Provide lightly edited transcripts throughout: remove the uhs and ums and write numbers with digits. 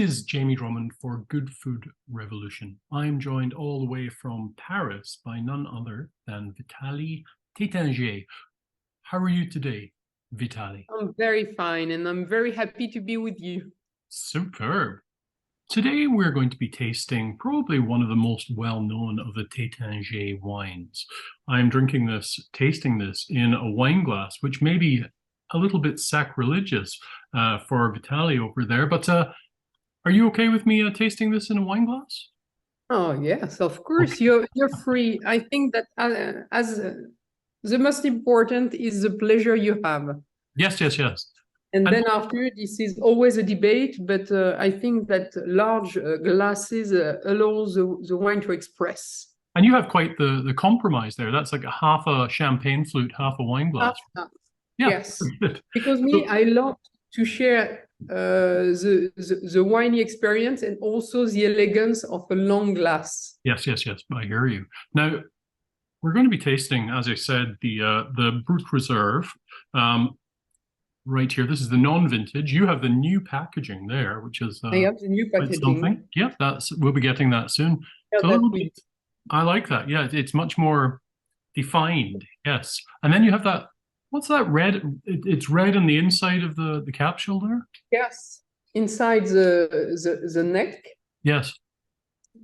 is Jamie Drummond for Good Food Revolution. I'm joined all the way from Paris by none other than Vitalie Taittinger. How are you today, Vitalie? I'm very fine, and I'm very happy to be with you. Superb. Today we're going to be tasting probably one of the most well-known of the Taittinger wines. I'm tasting this in a wine glass, which may be a little bit sacrilegious for Vitalie over there, but are you okay with me tasting this in a wine glass? Oh yes, of course. Okay. You're free. I think that the most important is the pleasure you have. Yes, yes, yes. And And then after, this is always a debate, but I think that large glasses allow the wine to express. and you have quite the compromise there. That's like a half a champagne flute, half a wine glass. Yeah. Yes, because I love to share the winey experience and also the elegance of a long glass. Yes, yes, yes. I hear you. Now, we're going to be tasting, as I said, the Brut Réserve right here. This is the non-vintage. You have the new packaging there, which is I have the new packaging. something. Yep, we'll be getting that soon. Yeah, I like that. Yeah, it's much more defined. Yes, and then you have that. What's that red? It's red on the inside of the capsule there. Yes, inside the neck. Yes.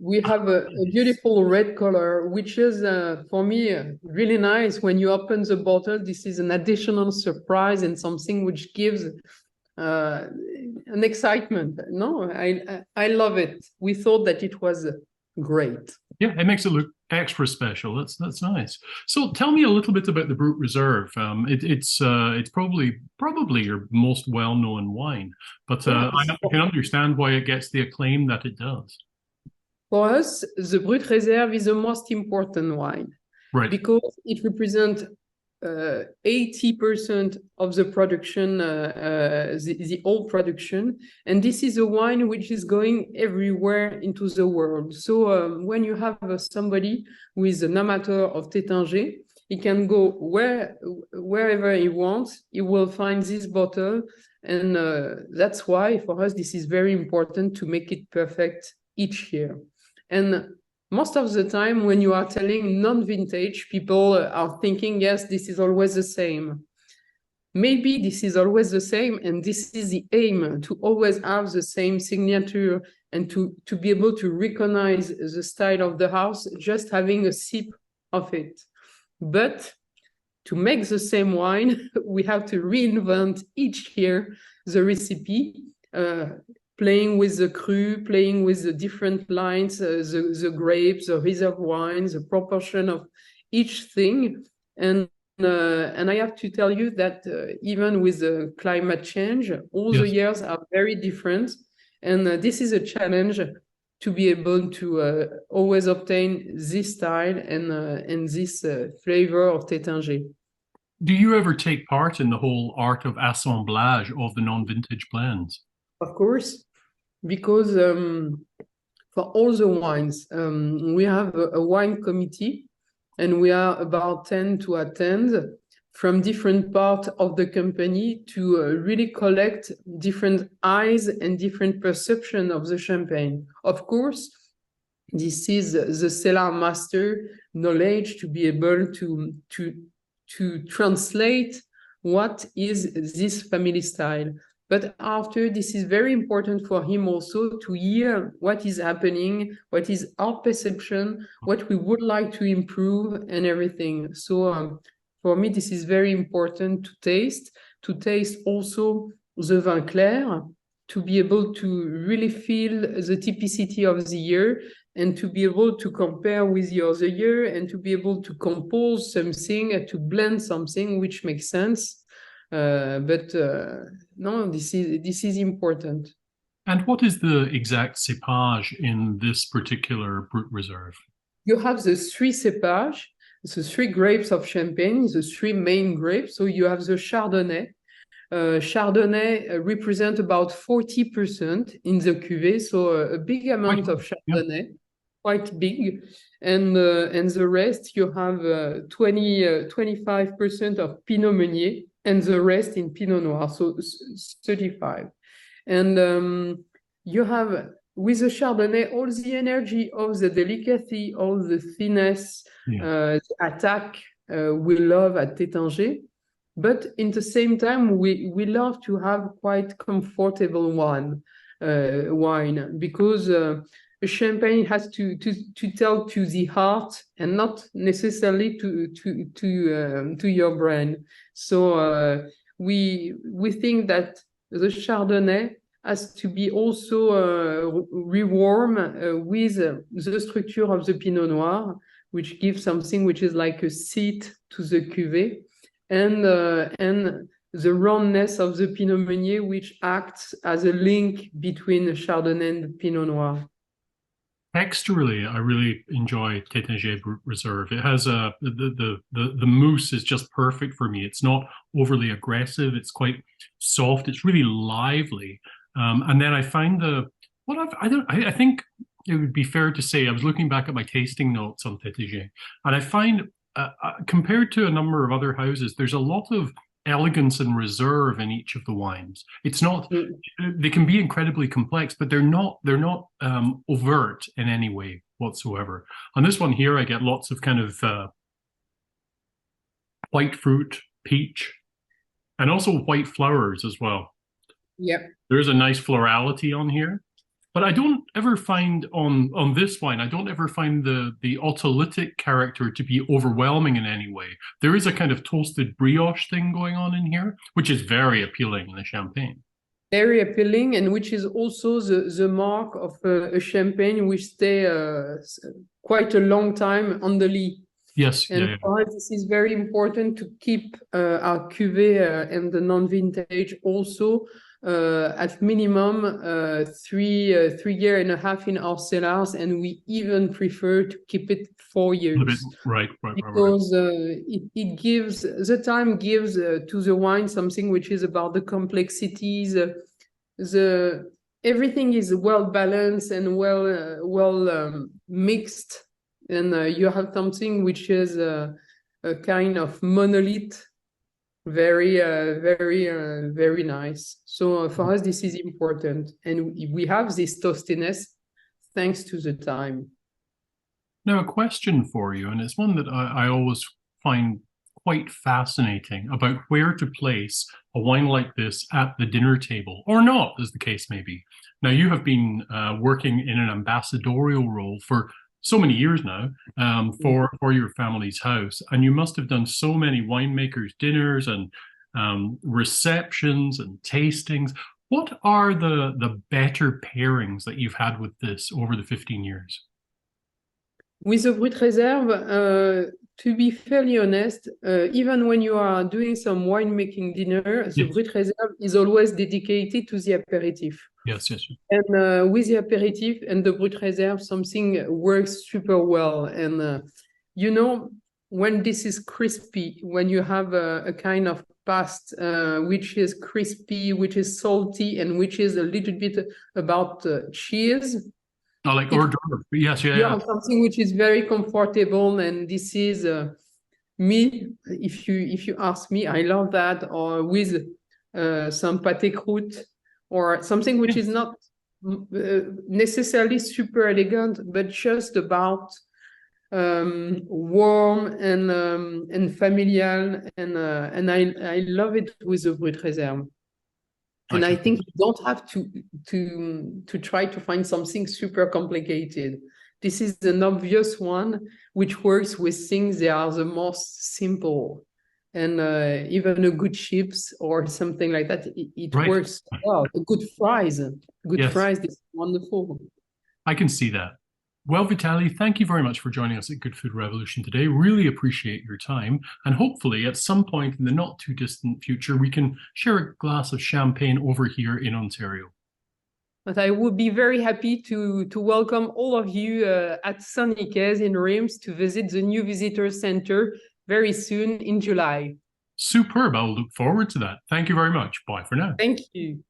We have a beautiful red color, which is, for me, really nice. When you open the bottle, this is an additional surprise and something which gives an excitement. No, I love it. We thought that it was great. Yeah, it makes it look extra special. That's nice. So tell me a little bit about the Brut Reserve. It's probably your most well-known wine, but Yes. I can understand why it gets the acclaim that it does. For us, the Brut Réserve is the most important wine, Right? Because it represents 80% of the production, the whole production, and this is a wine which is going everywhere into the world. So when you have somebody who is an amateur of Taittinger, he can go wherever he wants. He will find this bottle, and that's why for us this is very important to make it perfect each year. And most of the time, when you are telling non-vintage, people are thinking, yes, this is always the same. Maybe this is always the same, and this is the aim, to always have the same signature and to be able to recognize the style of the house, just having a sip of it. But to make the same wine, we have to reinvent each year the recipe, playing with the cru, playing with the different lines, the grapes, the reserve wines, the proportion of each thing. And I have to tell you that even with the climate change, all the years are very different. And this is a challenge to be able to always obtain this style and this flavor of Taittinger. Do you ever take part in the whole art of assemblage of the non-vintage blends? Of course, because for all the wines, we have a wine committee, and we are about 10 to attend from different parts of the company to really collect different eyes and different perception of the champagne. Of course, this is the cellar master knowledge to be able to translate what is this family style. But after, this is very important for him also to hear what is happening, what is our perception, what we would like to improve, and everything. So for me, this is very important to taste also the vin clair, to be able to really feel the typicity of the year, and to be able to compare with the other year, and to be able to compose something, to blend something which makes sense. No, this is important. And what is the exact cépage in this particular Brut Reserve? You have the three cépages, the three grapes of Champagne, the three main grapes. So you have the Chardonnay. Chardonnay represents about 40% in the cuvée, so a big amount of Chardonnay, quite big. And the rest, you have 25% of Pinot Meunier, and the rest in Pinot Noir, so 35. And you have with the Chardonnay all the energy of the delicacy, all the finesse, the attack we love at Taittinger. But in the same time, we love to have quite comfortable wine because a champagne has to tell to the heart and not necessarily to your brain. So we think that the Chardonnay has to be also rewarm with the structure of the Pinot Noir, which gives something which is like a seat to the cuvée, and the roundness of the Pinot Meunier, which acts as a link between the Chardonnay and the Pinot Noir. Texturally, I really enjoy Taittinger Brut Reserve. It has the mousse is just perfect for me. It's not overly aggressive. It's quite soft. It's really lively. And then I find I think it would be fair to say I was looking back at my tasting notes on Taittinger, and I find compared to a number of other houses, there's a lot of elegance and reserve in each of the wines. It's not, they can be incredibly complex, but they're not overt in any way whatsoever. On this one here, I get lots of kind of white fruit, peach, and also white flowers as well. Yep. There's a nice florality on here. But I don't ever find on this wine, I don't ever find the autolytic character to be overwhelming in any way. There is a kind of toasted brioche thing going on in here, which is very appealing in the champagne. Very appealing, and which is also the mark of a champagne which stay quite a long time on the lee. Yes. And for us, this is very important to keep our cuvée and the non-vintage also at minimum 3.5 years in our cellars, and we even prefer to keep it 4 years. Right. Because it gives, the time gives to the wine something which is about the complexities. Everything is well balanced and well mixed, and you have something which is a kind of monolith. Very nice. So for us, this is important. And we have this toastiness thanks to the time. Now, a question for you, and it's one that I always find quite fascinating about where to place a wine like this at the dinner table, or not, as the case may be. Now, you have been working in an ambassadorial role for so many years now for your family's house, and you must have done so many winemakers' dinners and receptions and tastings. What are the better pairings that you've had with this over the 15 years? With the Brut Réserve, to be fairly honest, even when you are doing some winemaking dinner, the Brut Réserve is always dedicated to the aperitif. Yes. And with the aperitif and the Brut Réserve, something works super well. And you know, when this is crispy, when you have a kind of past which is crispy, which is salty, and which is a little bit about cheese. Oh, like hors d'oeuvre. Yes, you have something which is very comfortable, and this is me. If you ask me, I love that. Or with some pâté croûte, or something which is not necessarily super elegant, but just about warm and familial, and I love it with the Brut Réserve. And I think you don't have to try to find something super complicated. This is an obvious one which works with things that are the most simple. And even a good chips or something like that, it works well. Good fries. Fries, this is wonderful. I can see that. Well, Vitalie, thank you very much for joining us at Good Food Revolution today. Really appreciate your time. And hopefully at some point in the not too distant future, we can share a glass of champagne over here in Ontario. But I would be very happy to welcome all of you at Saint-Nicaise in Reims to visit the new visitor center very soon in July. Superb. I'll look forward to that. Thank you very much. Bye for now. Thank you.